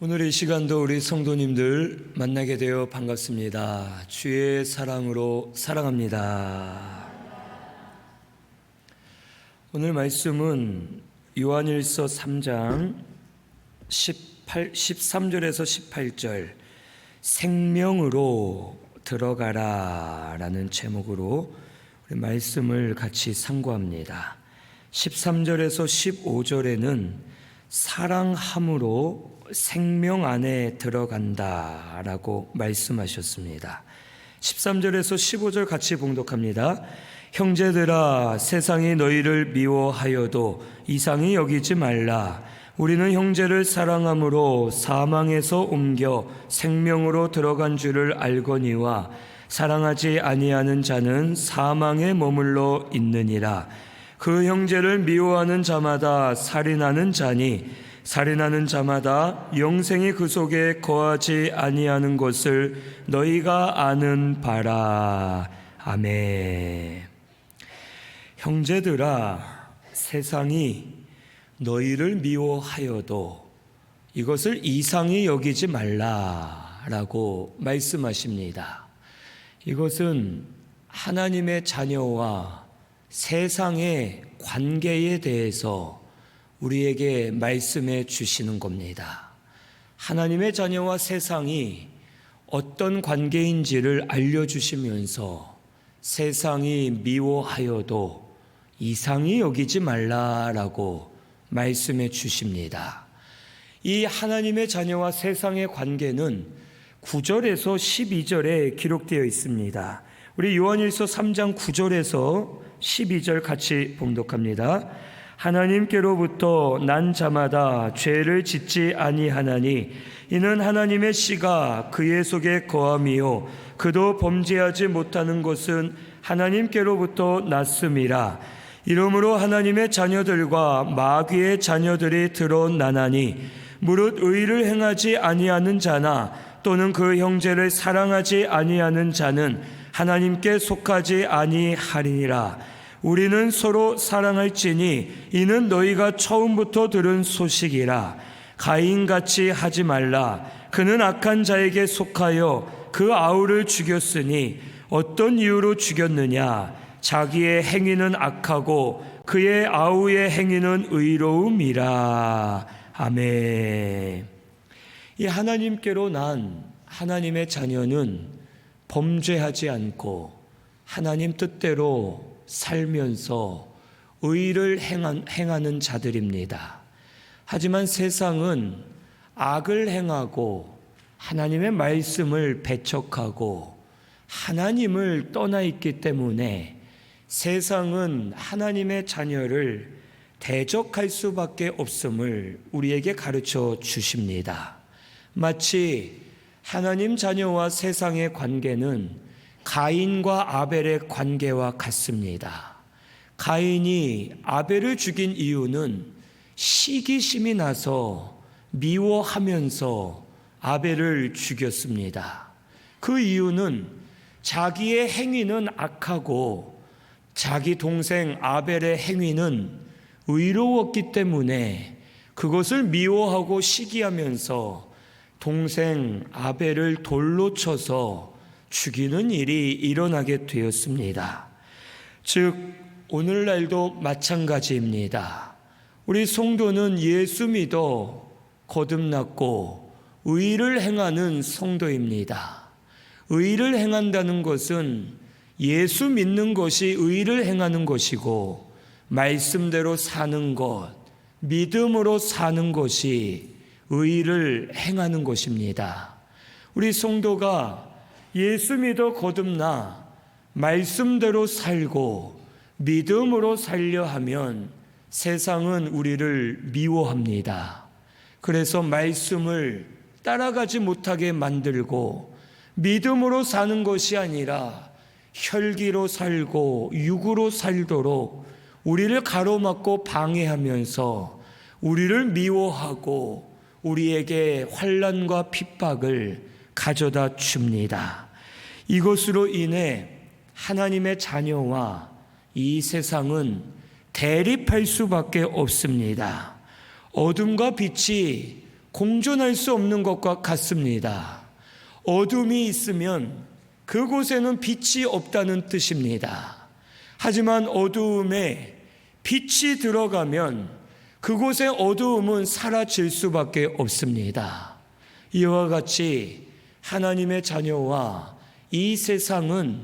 오늘 이 시간도 우리 성도님들 만나게 되어 반갑습니다. 주의 사랑으로 사랑합니다. 오늘 말씀은 요한일서 3장 13절에서 18절 생명으로 들어가라 라는 제목으로 우리 말씀을 같이 상고합니다. 13절에서 15절에는 사랑함으로 생명 안에 들어간다라고 말씀하셨습니다. 13절에서 15절 같이 봉독합니다. 형제들아, 세상이 너희를 미워하여도 이상히 여기지 말라. 우리는 형제를 사랑함으로 사망에서 옮겨 생명으로 들어간 줄을 알거니와 사랑하지 아니하는 자는 사망에 머물러 있느니라. 그 형제를 미워하는 자마다 살인하는 자니 살인하는 자마다 영생이 그 속에 거하지 아니하는 것을 너희가 아는 바라. 아멘. 형제들아, 세상이 너희를 미워하여도 이것을 이상히 여기지 말라라고 말씀하십니다. 이것은 하나님의 자녀와 세상의 관계에 대해서 우리에게 말씀해 주시는 겁니다. 하나님의 자녀와 세상이 어떤 관계인지를 알려주시면서 세상이 미워하여도 이상히 여기지 말라라고 말씀해 주십니다. 이 하나님의 자녀와 세상의 관계는 9절에서 12절에 기록되어 있습니다. 우리 요한일서 3장 9절에서 12절 같이 봉독합니다. 하나님께로부터 난 자마다 죄를 짓지 아니하나니 이는 하나님의 씨가 그의 속에 거함이요 그도 범죄하지 못하는 것은 하나님께로부터 났음이라. 이러므로 하나님의 자녀들과 마귀의 자녀들이 드러나나니 무릇 의를 행하지 아니하는 자나 또는 그 형제를 사랑하지 아니하는 자는 하나님께 속하지 아니하리니라. 우리는 서로 사랑할지니 이는 너희가 처음부터 들은 소식이라. 가인같이 하지 말라. 그는 악한 자에게 속하여 그 아우를 죽였으니 어떤 이유로 죽였느냐? 자기의 행위는 악하고 그의 아우의 행위는 의로움이라. 아멘. 이 하나님께로 난 하나님의 자녀는 범죄하지 않고 하나님 뜻대로 살면서 의를 행하는 자들입니다. 하지만 세상은 악을 행하고 하나님의 말씀을 배척하고 하나님을 떠나 있기 때문에 세상은 하나님의 자녀를 대적할 수밖에 없음을 우리에게 가르쳐 주십니다. 마치 하나님 자녀와 세상의 관계는 가인과 아벨의 관계와 같습니다. 가인이 아벨을 죽인 이유는 시기심이 나서 미워하면서 아벨을 죽였습니다. 그 이유는 자기의 행위는 악하고 자기 동생 아벨의 행위는 의로웠기 때문에 그것을 미워하고 시기하면서 동생 아벨을 돌로 쳐서 죽이는 일이 일어나게 되었습니다. 즉 오늘날도 마찬가지입니다. 우리 성도는 예수 믿어 거듭났고 의를 행하는 성도입니다. 의를 행한다는 것은 예수 믿는 것이 의를 행하는 것이고 말씀대로 사는 것, 믿음으로 사는 것이 의를 행하는 것입니다. 우리 성도가 예수 믿어 거듭나 말씀대로 살고 믿음으로 살려 하면 세상은 우리를 미워합니다. 그래서 말씀을 따라가지 못하게 만들고 믿음으로 사는 것이 아니라 혈기로 살고 육으로 살도록 우리를 가로막고 방해하면서 우리를 미워하고 우리에게 환난과 핍박을 가져다 줍니다. 이것으로 인해 하나님의 자녀와 이 세상은 대립할 수밖에 없습니다. 어둠과 빛이 공존할 수 없는 것과 같습니다. 어둠이 있으면 그곳에는 빛이 없다는 뜻입니다. 하지만 어두움에 빛이 들어가면 그곳의 어두움은 사라질 수밖에 없습니다. 이와 같이 하나님의 자녀와 이 세상은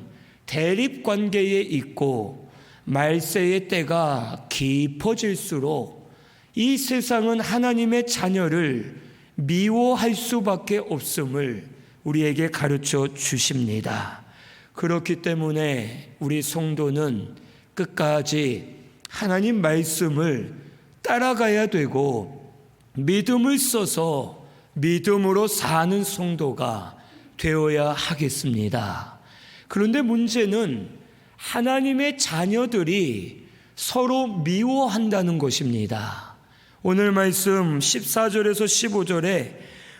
대립관계에 있고 말세의 때가 깊어질수록 이 세상은 하나님의 자녀를 미워할 수밖에 없음을 우리에게 가르쳐 주십니다. 그렇기 때문에 우리 성도는 끝까지 하나님 말씀을 따라가야 되고 믿음을 써서 믿음으로 사는 성도가 되어야 하겠습니다. 그런데 문제는 하나님의 자녀들이 서로 미워한다는 것입니다. 오늘 말씀 14절에서 15절에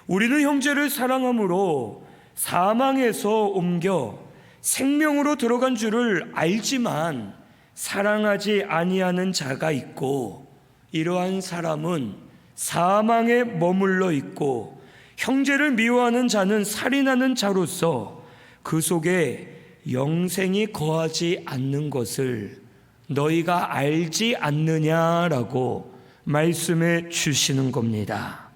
우리는 형제를 사랑함으로 사망에서 옮겨 생명으로 들어간 줄을 알지만 사랑하지 아니하는 자가 있고 이러한 사람은 사망에 머물러 있고 형제를 미워하는 자는 살인하는 자로서 그 속에 영생이 거하지 않는 것을 너희가 알지 않느냐라고 말씀해 주시는 겁니다.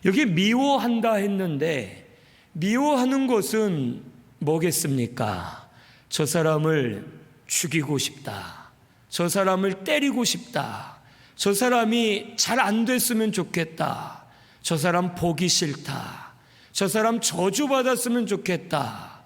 여기 미워한다 했는데 미워하는 것은 뭐겠습니까? 저 사람을 죽이고 싶다. 저 사람을 때리고 싶다. 저 사람이 잘 안 됐으면 좋겠다. 저 사람 보기 싫다. 저 사람 저주받았으면 좋겠다.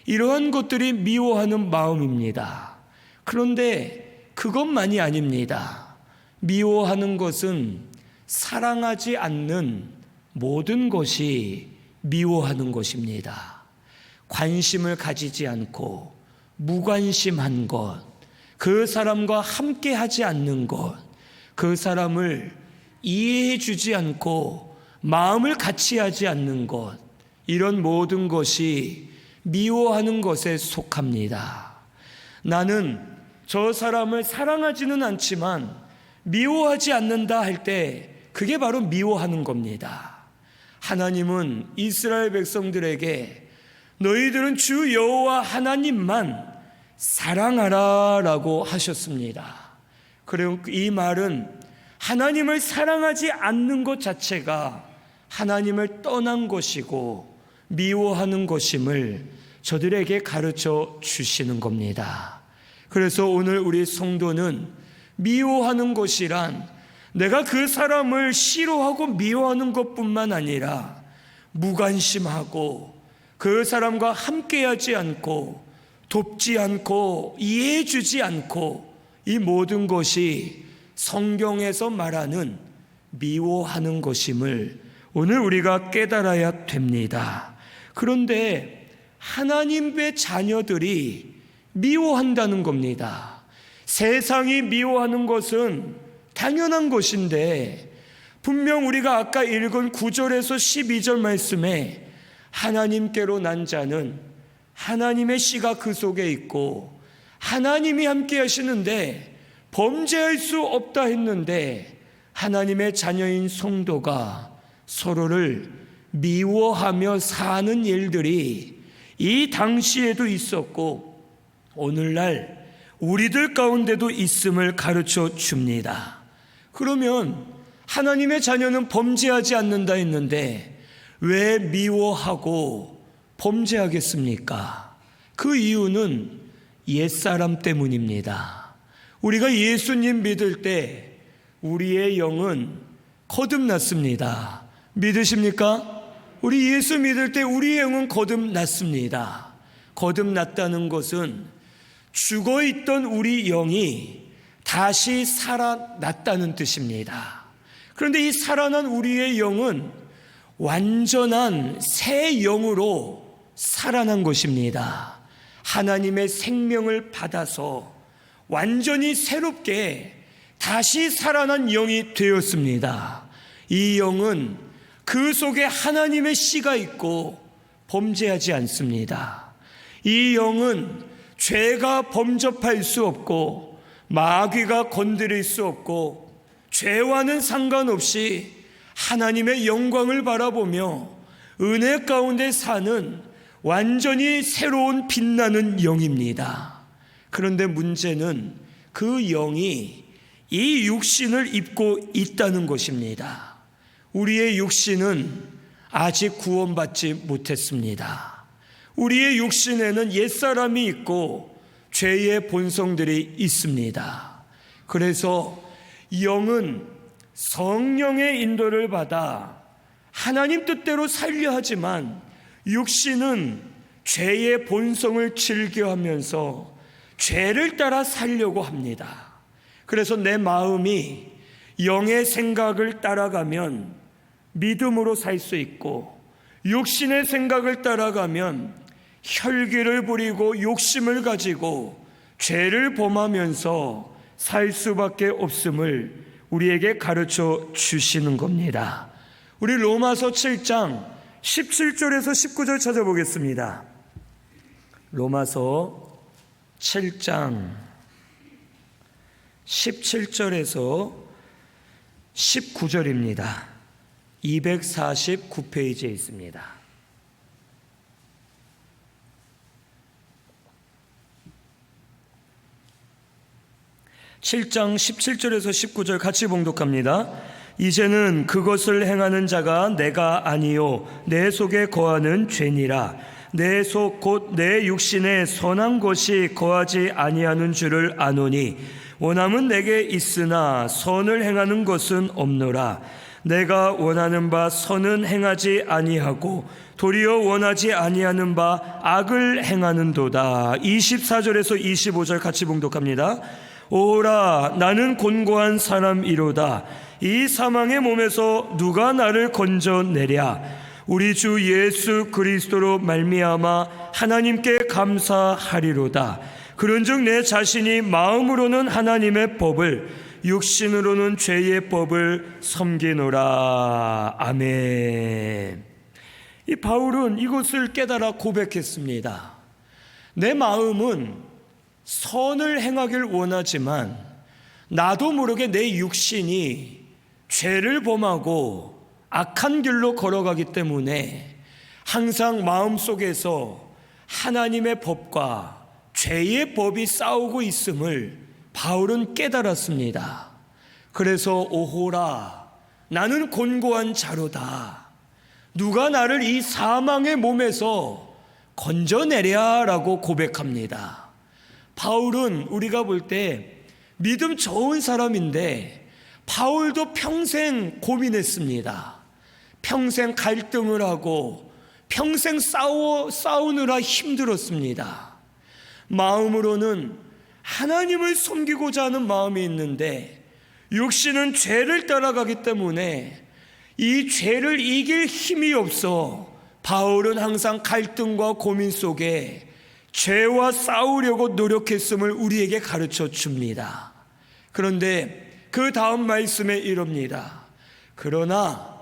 이러한 것들이 미워하는 마음입니다. 그런데 그것만이 아닙니다. 미워하는 것은 사랑하지 않는 모든 것이 미워하는 것입니다. 관심을 가지지 않고 무관심한 것, 그 사람과 함께 하지 않는 것, 그 사람을 이해해 주지 않고 마음을 같이 하지 않는 것, 이런 모든 것이 미워하는 것에 속합니다. 나는 저 사람을 사랑하지는 않지만 미워하지 않는다 할 때 그게 바로 미워하는 겁니다. 하나님은 이스라엘 백성들에게 너희들은 주 여호와 하나님만 사랑하라 라고 하셨습니다. 그리고 이 말은 하나님을 사랑하지 않는 것 자체가 하나님을 떠난 것이고 미워하는 것임을 저들에게 가르쳐 주시는 겁니다. 그래서 오늘 우리 성도는 미워하는 것이란 내가 그 사람을 싫어하고 미워하는 것뿐만 아니라 무관심하고 그 사람과 함께하지 않고 돕지 않고 이해해 주지 않고 이 모든 것이 성경에서 말하는 미워하는 것임을 오늘 우리가 깨달아야 됩니다. 그런데 하나님의 자녀들이 미워한다는 겁니다. 세상이 미워하는 것은 당연한 것인데 분명 우리가 아까 읽은 9절에서 12절 말씀에 하나님께로 난 자는 하나님의 씨가 그 속에 있고 하나님이 함께 하시는데 범죄할 수 없다 했는데 하나님의 자녀인 성도가 서로를 미워하며 사는 일들이 이 당시에도 있었고 오늘날 우리들 가운데도 있음을 가르쳐 줍니다. 그러면 하나님의 자녀는 범죄하지 않는다 했는데 왜 미워하고 범죄하겠습니까? 그 이유는 옛사람 때문입니다. 우리가 예수님 믿을 때 우리의 영은 거듭났습니다. 믿으십니까? 우리 예수 믿을 때 우리의 영은 거듭났습니다. 거듭났다는 것은 죽어있던 우리 영이 다시 살아났다는 뜻입니다. 그런데 이 살아난 우리의 영은 완전한 새 영으로 살아난 것입니다. 하나님의 생명을 받아서 완전히 새롭게 다시 살아난 영이 되었습니다. 이 영은 그 속에 하나님의 씨가 있고 범죄하지 않습니다. 이 영은 죄가 범접할 수 없고 마귀가 건드릴 수 없고 죄와는 상관없이 하나님의 영광을 바라보며 은혜 가운데 사는 완전히 새로운 빛나는 영입니다. 그런데 문제는 그 영이 이 육신을 입고 있다는 것입니다. 우리의 육신은 아직 구원받지 못했습니다. 우리의 육신에는 옛사람이 있고 죄의 본성들이 있습니다. 그래서 영은 성령의 인도를 받아 하나님 뜻대로 살려 하지만 육신은 죄의 본성을 즐겨하면서 죄를 따라 살려고 합니다. 그래서 내 마음이 영의 생각을 따라가면 믿음으로 살 수 있고, 육신의 생각을 따라가면 혈기를 부리고 욕심을 가지고 죄를 범하면서 살 수밖에 없음을 우리에게 가르쳐 주시는 겁니다. 우리 로마서 7장 17절에서 19절 찾아보겠습니다. 로마서 7장 17절에서 19절입니다. 249페이지에 있습니다. (7장 17절에서 19절) 같이 봉독합니다. 이제는 그것을 행하는 자가 내가 아니요 내 속에 거하는 죄니라. 내 속 곧 내 육신에 선한 것이 거하지 아니하는 줄을 아노니 원함은 내게 있으나 선을 행하는 것은 없노라. 내가 원하는 바 선은 행하지 아니하고 도리어 원하지 아니하는 바 악을 행하는도다. 24절에서 25절 같이 봉독합니다. 오라 나는 곤고한 사람이로다. 이 사망의 몸에서 누가 나를 건져내랴. 우리 주 예수 그리스도로 말미암아 하나님께 감사하리로다. 그런즉 내 자신이 마음으로는 하나님의 법을 육신으로는 죄의 법을 섬기노라. 아멘. 이 바울은 이것을 깨달아 고백했습니다. 내 마음은 선을 행하길 원하지만 나도 모르게 내 육신이 죄를 범하고 악한 길로 걸어가기 때문에 항상 마음속에서 하나님의 법과 죄의 법이 싸우고 있음을 바울은 깨달았습니다. 그래서 오호라 나는 곤고한 자로다. 누가 나를 이 사망의 몸에서 건져내랴 라고 고백합니다. 바울은 우리가 볼 때 믿음 좋은 사람인데 바울도 평생 고민했습니다. 평생 갈등을 하고 평생 싸우느라 힘들었습니다. 마음으로는 하나님을 섬기고자 하는 마음이 있는데 육신은 죄를 따라가기 때문에 이 죄를 이길 힘이 없어 바울은 항상 갈등과 고민 속에 죄와 싸우려고 노력했음을 우리에게 가르쳐 줍니다. 그런데 그 다음 말씀에 이럽니다. 그러나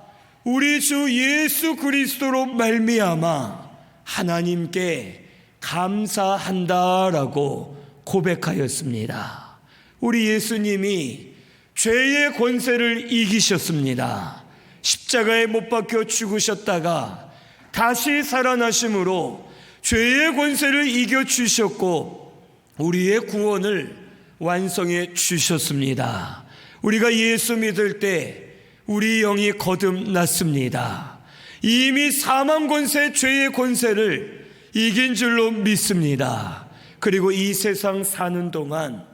우리 주 예수 그리스도로 말미암아 하나님께 감사한다라고 고백하였습니다. 우리 예수님이 죄의 권세를 이기셨습니다. 십자가에 못 박혀 죽으셨다가 다시 살아나심으로 죄의 권세를 이겨주셨고 우리의 구원을 완성해 주셨습니다. 우리가 예수 믿을 때 우리 영이 거듭났습니다. 이미 사망 권세, 죄의 권세를 이긴 줄로 믿습니다. 그리고 이 세상 사는 동안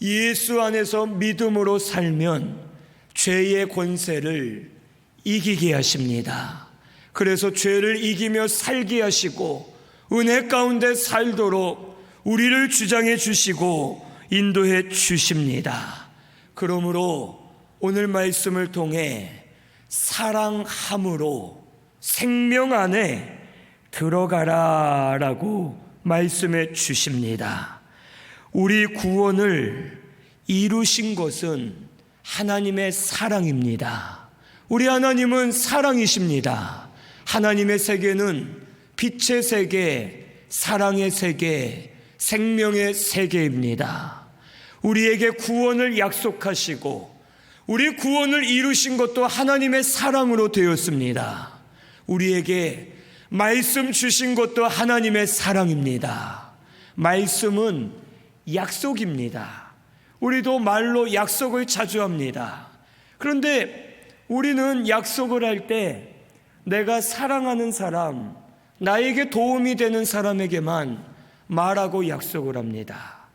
예수 안에서 믿음으로 살면 죄의 권세를 이기게 하십니다. 그래서 죄를 이기며 살게 하시고 은혜 가운데 살도록 우리를 주장해 주시고 인도해 주십니다. 그러므로 오늘 말씀을 통해 사랑함으로 생명 안에 들어가라 라고 말씀해 주십니다. 우리 구원을 이루신 것은 하나님의 사랑입니다. 우리 하나님은 사랑이십니다. 하나님의 세계는 빛의 세계, 사랑의 세계, 생명의 세계입니다. 우리에게 구원을 약속하시고 우리 구원을 이루신 것도 하나님의 사랑으로 되었습니다. 우리에게 말씀 주신 것도 하나님의 사랑입니다. 말씀은 약속입니다. 우리도 말로 약속을 자주 합니다. 그런데 우리는 약속을 할 때 내가 사랑하는 사람, 나에게 도움이 되는 사람에게만 말하고 약속을 합니다.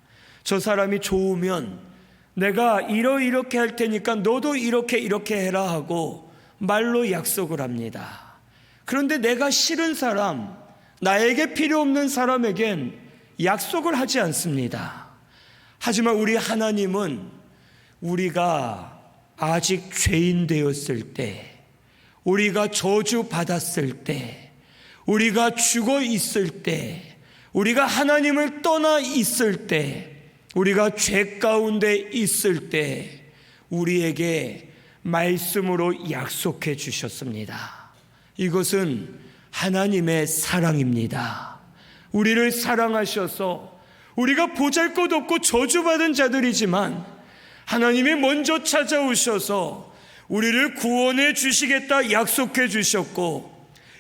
저 사람이 좋으면 내가 이렇게 할 테니까 너도 이렇게 해라 하고 말로 약속을 합니다. 그런데 내가 싫은 사람, 나에게 필요 없는 사람에겐 약속을 하지 않습니다. 하지만 우리 하나님은 우리가 아직 죄인 되었을 때, 우리가 저주받았을 때, 우리가 죽어 있을 때, 우리가 하나님을 떠나 있을 때, 우리가 죄 가운데 있을 때 우리에게 말씀으로 약속해 주셨습니다. 이것은 하나님의 사랑입니다. 우리를 사랑하셔서 우리가 보잘것없고 저주받은 자들이지만 하나님이 먼저 찾아오셔서 우리를 구원해 주시겠다 약속해 주셨고,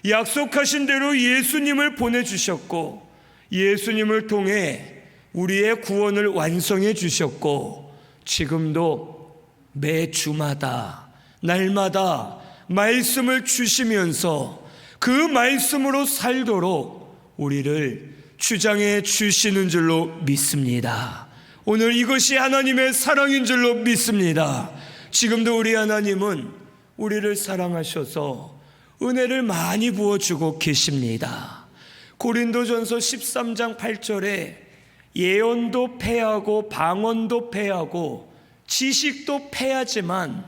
약속하신 대로 예수님을 보내주셨고, 예수님을 통해 우리의 구원을 완성해 주셨고, 지금도 매 주마다 날마다 말씀을 주시면서 그 말씀으로 살도록 우리를 주장해 주시는 줄로 믿습니다. 오늘 이것이 하나님의 사랑인 줄로 믿습니다. 지금도 우리 하나님은 우리를 사랑하셔서 은혜를 많이 부어주고 계십니다. 고린도전서 13장 8절에 예언도 패하고 방언도 패하고 지식도 패하지만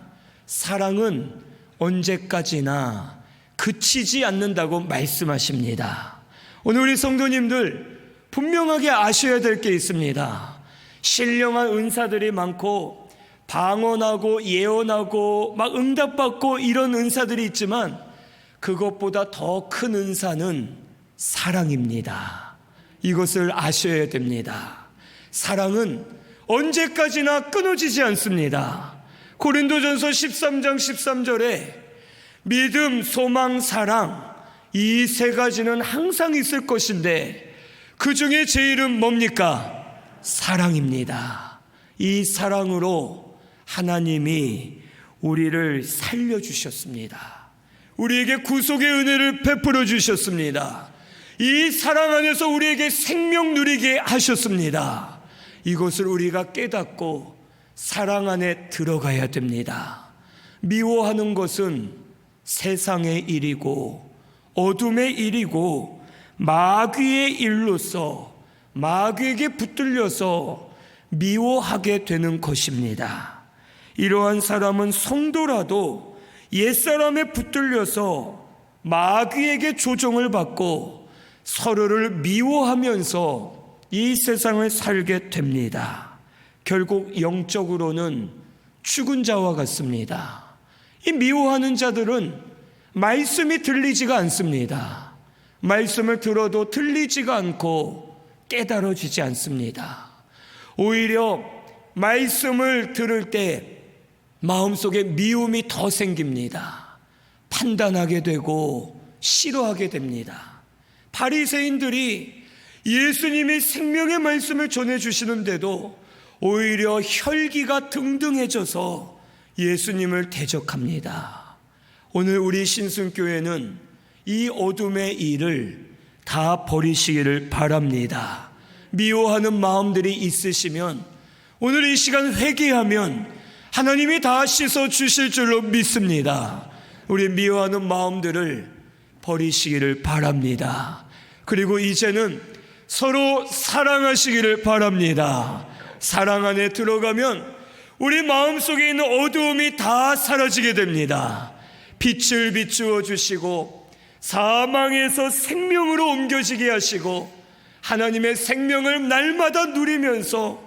사랑은 언제까지나 그치지 않는다고 말씀하십니다. 오늘 우리 성도님들 분명하게 아셔야 될 게 있습니다. 신령한 은사들이 많고 방언하고 예언하고 막 응답받고 이런 은사들이 있지만 그것보다 더 큰 은사는 사랑입니다. 이것을 아셔야 됩니다. 사랑은 언제까지나 끊어지지 않습니다. 고린도전서 13장 13절에 믿음, 소망, 사랑 이 세 가지는 항상 있을 것인데 그 중에 제일은 뭡니까? 사랑입니다. 이 사랑으로 하나님이 우리를 살려주셨습니다. 우리에게 구속의 은혜를 베풀어 주셨습니다. 이 사랑 안에서 우리에게 생명 누리게 하셨습니다. 이것을 우리가 깨닫고 사랑 안에 들어가야 됩니다. 미워하는 것은 세상의 일이고 어둠의 일이고 마귀의 일로서 마귀에게 붙들려서 미워하게 되는 것입니다. 이러한 사람은 성도라도 옛사람에 붙들려서 마귀에게 조종을 받고 서로를 미워하면서 이 세상을 살게 됩니다. 결국 영적으로는 죽은 자와 같습니다. 이 미워하는 자들은 말씀이 들리지가 않습니다. 말씀을 들어도 들리지가 않고 깨달아지지 않습니다. 오히려 말씀을 들을 때 마음속에 미움이 더 생깁니다. 판단하게 되고 싫어하게 됩니다. 바리새인들이 예수님이 생명의 말씀을 전해주시는데도 오히려 혈기가 등등해져서 예수님을 대적합니다. 오늘 우리 신순교회는 이 어둠의 일을 다 버리시기를 바랍니다. 미워하는 마음들이 있으시면 오늘 이 시간 회개하면 하나님이 다 씻어 주실 줄로 믿습니다. 우리 미워하는 마음들을 버리시기를 바랍니다. 그리고 이제는 서로 사랑하시기를 바랍니다. 사랑 안에 들어가면 우리 마음속에 있는 어두움이 다 사라지게 됩니다. 빛을 비추어 주시고 사망에서 생명으로 옮겨지게 하시고 하나님의 생명을 날마다 누리면서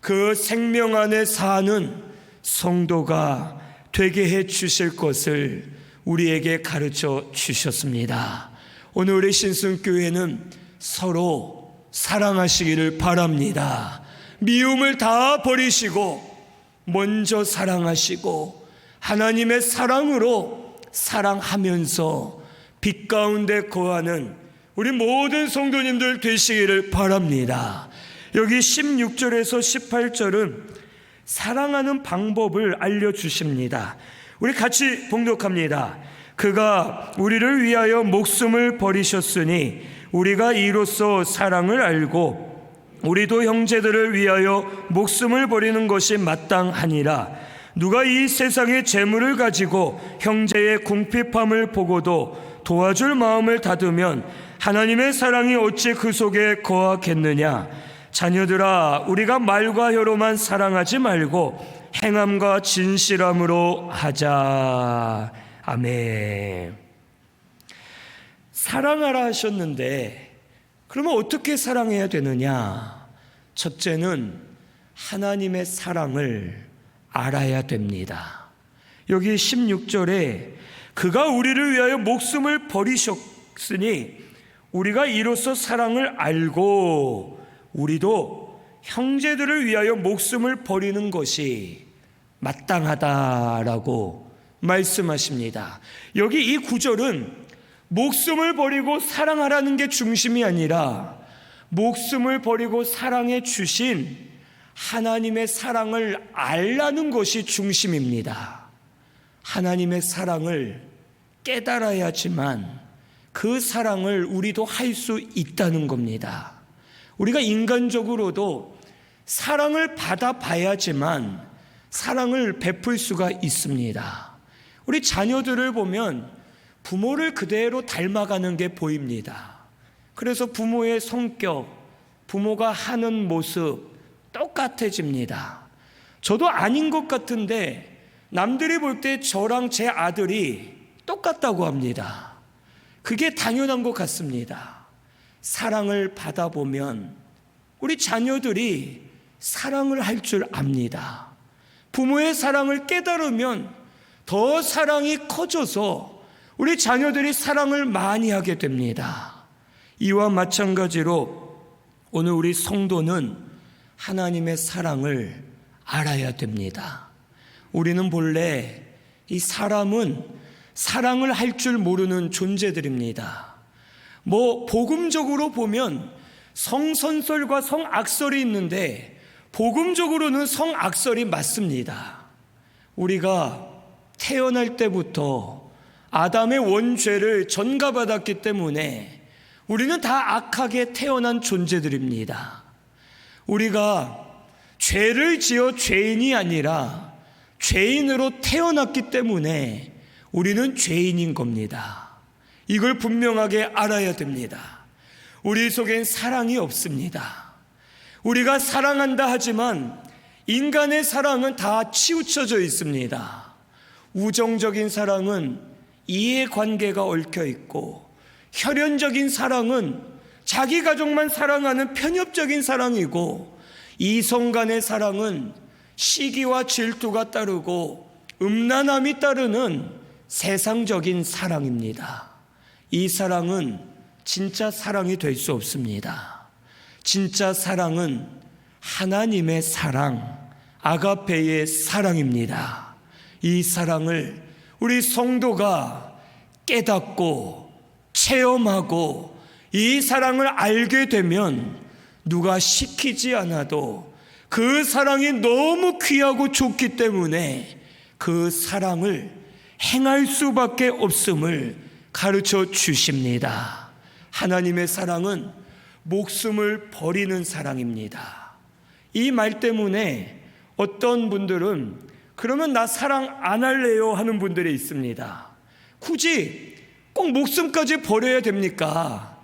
그 생명 안에 사는 성도가 되게 해 주실 것을 우리에게 가르쳐 주셨습니다. 오늘 우리 신순교회는 서로 사랑하시기를 바랍니다. 미움을 다 버리시고 먼저 사랑하시고 하나님의 사랑으로 사랑하면서 빛 가운데 거하는 우리 모든 성도님들 되시기를 바랍니다. 여기 16절에서 18절은 사랑하는 방법을 알려주십니다. 우리 같이 봉독합니다. 그가 우리를 위하여 목숨을 버리셨으니 우리가 이로써 사랑을 알고 우리도 형제들을 위하여 목숨을 버리는 것이 마땅하니라. 누가 이 세상의 재물을 가지고 형제의 궁핍함을 보고도 도와줄 마음을 닫으면 하나님의 사랑이 어찌 그 속에 거하겠느냐. 자녀들아, 우리가 말과 혀로만 사랑하지 말고 행함과 진실함으로 하자. 아멘. 사랑하라 하셨는데 그러면 어떻게 사랑해야 되느냐? 첫째는 하나님의 사랑을 알아야 됩니다. 여기 16절에 그가 우리를 위하여 목숨을 버리셨으니 우리가 이로써 사랑을 알고 우리도 형제들을 위하여 목숨을 버리는 것이 마땅하다라고 말씀하십니다. 여기 이 구절은 목숨을 버리고 사랑하라는 게 중심이 아니라 목숨을 버리고 사랑해 주신 하나님의 사랑을 알라는 것이 중심입니다. 하나님의 사랑을 깨달아야지만 그 사랑을 우리도 할 수 있다는 겁니다. 우리가 인간적으로도 사랑을 받아봐야지만 사랑을 베풀 수가 있습니다. 우리 자녀들을 보면 부모를 그대로 닮아가는 게 보입니다. 그래서 부모의 성격, 부모가 하는 모습 똑같아집니다. 저도 아닌 것 같은데 남들이 볼 때 저랑 제 아들이 똑같다고 합니다. 그게 당연한 것 같습니다. 사랑을 받아보면 우리 자녀들이 사랑을 할 줄 압니다. 부모의 사랑을 깨달으면 더 사랑이 커져서 우리 자녀들이 사랑을 많이 하게 됩니다. 이와 마찬가지로 오늘 우리 성도는 하나님의 사랑을 알아야 됩니다. 우리는 본래 이 사람은 사랑을 할 줄 모르는 존재들입니다. 복음적으로 보면 성선설과 성악설이 있는데 복음적으로는 성악설이 맞습니다. 우리가 태어날 때부터 아담의 원죄를 전가받았기 때문에 우리는 다 악하게 태어난 존재들입니다. 우리가 죄를 지어 죄인이 아니라 죄인으로 태어났기 때문에 우리는 죄인인 겁니다. 이걸 분명하게 알아야 됩니다. 우리 속엔 사랑이 없습니다. 우리가 사랑한다 하지만 인간의 사랑은 다 치우쳐져 있습니다. 우정적인 사랑은 이해관계가 얽혀 있고 혈연적인 사랑은 자기 가족만 사랑하는 편협적인 사랑이고 이성 간의 사랑은 시기와 질투가 따르고 음란함이 따르는 세상적인 사랑입니다. 이 사랑은 진짜 사랑이 될 수 없습니다. 진짜 사랑은 하나님의 사랑, 아가페의 사랑입니다. 이 사랑을 우리 성도가 깨닫고 체험하고 이 사랑을 알게 되면 누가 시키지 않아도 그 사랑이 너무 귀하고 좋기 때문에 그 사랑을 행할 수밖에 없음을 가르쳐 주십니다. 하나님의 사랑은 목숨을 버리는 사랑입니다. 이 말 때문에 어떤 분들은 그러면 나 사랑 안 할래요 하는 분들이 있습니다. 굳이 꼭 목숨까지 버려야 됩니까?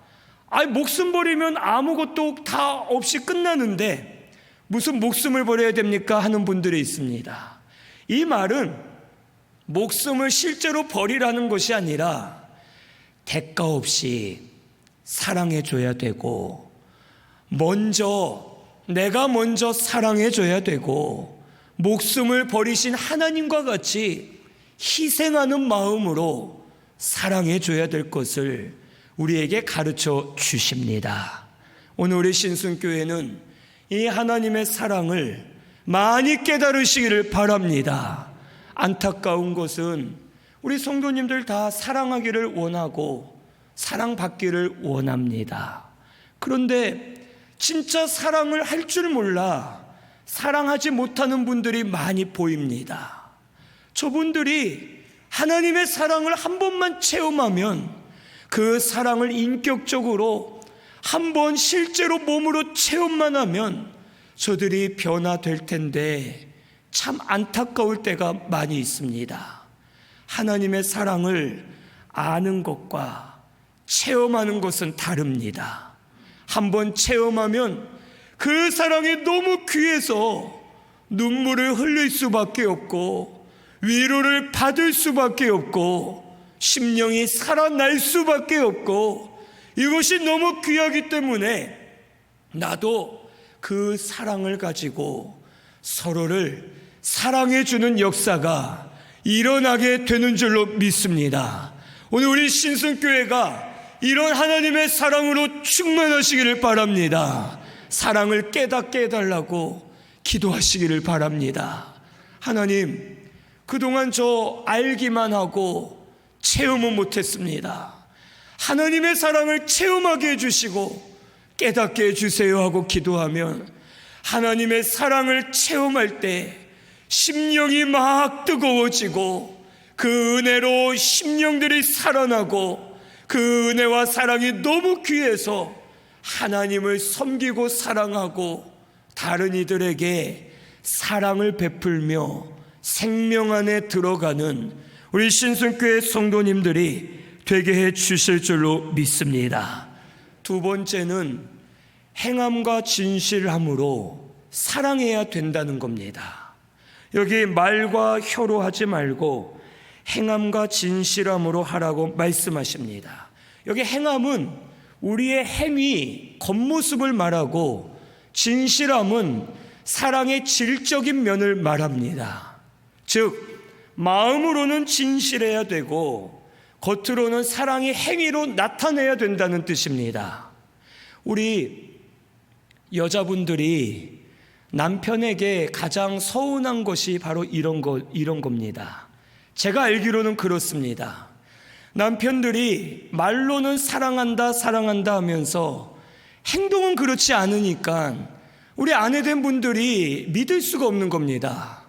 목숨 버리면 아무것도 다 없이 끝나는데 무슨 목숨을 버려야 됩니까? 하는 분들이 있습니다. 이 말은 목숨을 실제로 버리라는 것이 아니라 대가 없이 사랑해줘야 되고 내가 먼저 사랑해줘야 되고 목숨을 버리신 하나님과 같이 희생하는 마음으로 사랑해줘야 될 것을 우리에게 가르쳐 주십니다. 오늘 우리 신순교회는 이 하나님의 사랑을 많이 깨달으시기를 바랍니다. 안타까운 것은 우리 성도님들 다 사랑하기를 원하고 사랑받기를 원합니다. 그런데 진짜 사랑을 할 줄 몰라 사랑하지 못하는 분들이 많이 보입니다. 저분들이 하나님의 사랑을 한 번만 체험하면 그 사랑을 인격적으로 한 번 실제로 몸으로 체험만 하면 저들이 변화될 텐데 참 안타까울 때가 많이 있습니다. 하나님의 사랑을 아는 것과 체험하는 것은 다릅니다. 한번 체험하면 그 사랑이 너무 귀해서 눈물을 흘릴 수밖에 없고 위로를 받을 수밖에 없고 심령이 살아날 수밖에 없고 이것이 너무 귀하기 때문에 나도 그 사랑을 가지고 서로를 사랑해주는 역사가 일어나게 되는 줄로 믿습니다. 오늘 우리 신성교회가 이런 하나님의 사랑으로 충만하시기를 바랍니다. 사랑을 깨닫게 해달라고 기도하시기를 바랍니다. 하나님, 그동안 저 알기만 하고 체험은 못했습니다. 하나님의 사랑을 체험하게 해주시고 깨닫게 해주세요 하고 기도하면 하나님의 사랑을 체험할 때 심령이 막 뜨거워지고 그 은혜로 심령들이 살아나고 그 은혜와 사랑이 너무 귀해서 하나님을 섬기고 사랑하고 다른 이들에게 사랑을 베풀며 생명 안에 들어가는 우리 신순교회 성도님들이 되게 해 주실 줄로 믿습니다. 두 번째는 행함과 진실함으로 사랑해야 된다는 겁니다. 여기 말과 혀로 하지 말고 행함과 진실함으로 하라고 말씀하십니다. 여기 행함은 우리의 행위, 겉모습을 말하고 진실함은 사랑의 질적인 면을 말합니다. 즉 마음으로는 진실해야 되고 겉으로는 사랑의 행위로 나타내야 된다는 뜻입니다. 우리 여자분들이 남편에게 가장 서운한 것이 바로 이런 겁니다. 제가 알기로는 그렇습니다. 남편들이 말로는 사랑한다 하면서 행동은 그렇지 않으니까 우리 아내된 분들이 믿을 수가 없는 겁니다.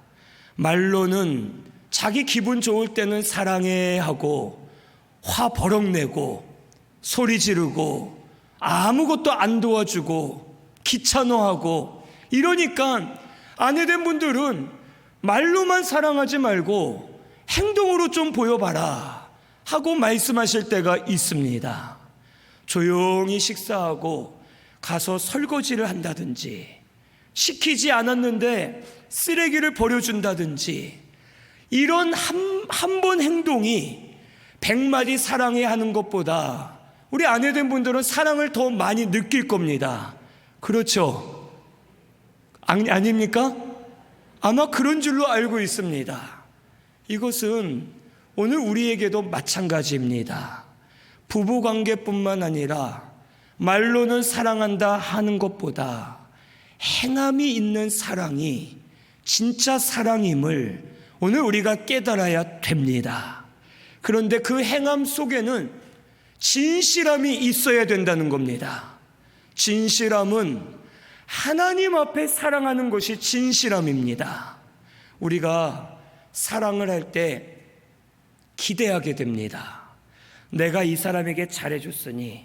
말로는 자기 기분 좋을 때는 사랑해 하고 화 버럭 내고 소리 지르고 아무것도 안 도와주고 귀찮아하고 이러니까 아내된 분들은 말로만 사랑하지 말고 행동으로 좀 보여봐라 하고 말씀하실 때가 있습니다. 조용히 식사하고 가서 설거지를 한다든지 시키지 않았는데 쓰레기를 버려준다든지 이런 한 번 행동이 100마디 사랑해 하는 것보다 우리 아내된 분들은 사랑을 더 많이 느낄 겁니다. 그렇죠? 아닙니까? 아마 그런 줄로 알고 있습니다. 이것은 오늘 우리에게도 마찬가지입니다. 부부관계뿐만 아니라 말로는 사랑한다 하는 것보다 행함이 있는 사랑이 진짜 사랑임을 오늘 우리가 깨달아야 됩니다. 그런데 그 행함 속에는 진실함이 있어야 된다는 겁니다. 진실함은 하나님 앞에 사랑하는 것이 진실함입니다. 우리가 사랑을 할 때 기대하게 됩니다. 내가 이 사람에게 잘해줬으니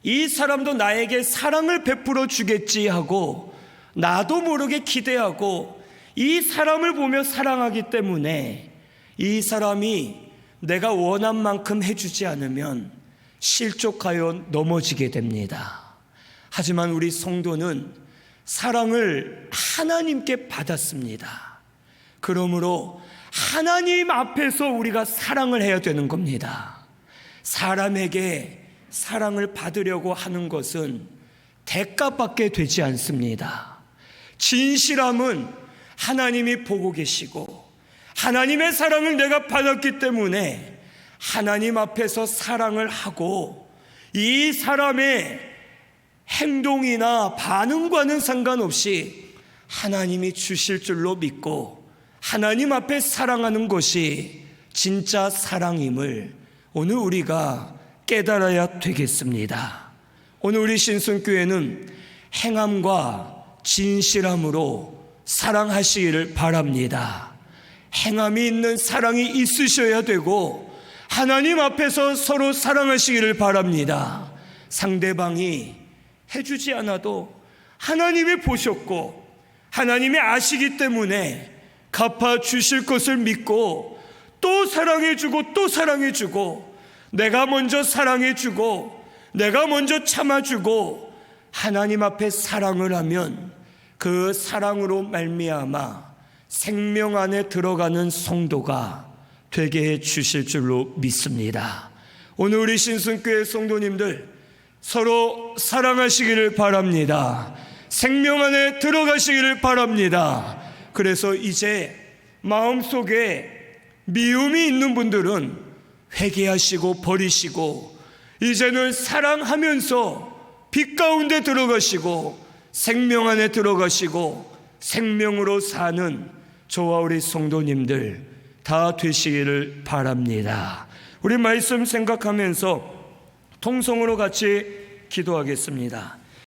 이 사람도 나에게 사랑을 베풀어 주겠지 하고 나도 모르게 기대하고 이 사람을 보며 사랑하기 때문에 이 사람이 내가 원한 만큼 해주지 않으면 실족하여 넘어지게 됩니다. 하지만 우리 성도는 사랑을 하나님께 받았습니다. 그러므로 하나님 앞에서 우리가 사랑을 해야 되는 겁니다. 사람에게 사랑을 받으려고 하는 것은 대가밖에 되지 않습니다. 진실함은 하나님이 보고 계시고 하나님의 사랑을 내가 받았기 때문에 하나님 앞에서 사랑을 하고 이 사람의 행동이나 반응과는 상관없이 하나님이 주실 줄로 믿고 하나님 앞에 사랑하는 것이 진짜 사랑임을 오늘 우리가 깨달아야 되겠습니다. 오늘 우리 신순교회는 행함과 진실함으로 사랑하시기를 바랍니다. 행함이 있는 사랑이 있으셔야 되고 하나님 앞에서 서로 사랑하시기를 바랍니다. 상대방이 해주지 않아도 하나님이 보셨고 하나님이 아시기 때문에 갚아주실 것을 믿고 또 사랑해주고 또 사랑해주고 내가 먼저 사랑해주고 내가 먼저 참아주고 하나님 앞에 사랑을 하면 그 사랑으로 말미암아 생명 안에 들어가는 성도가 되게 해 주실 줄로 믿습니다. 오늘 우리 신순교회 성도님들 서로 사랑하시기를 바랍니다. 생명 안에 들어가시기를 바랍니다. 그래서 이제 마음속에 미움이 있는 분들은 회개하시고 버리시고 이제는 사랑하면서 빛 가운데 들어가시고 생명 안에 들어가시고 생명으로 사는 저와 우리 성도님들 다 되시기를 바랍니다. 우리 말씀 생각하면서 통성으로 같이 기도하겠습니다.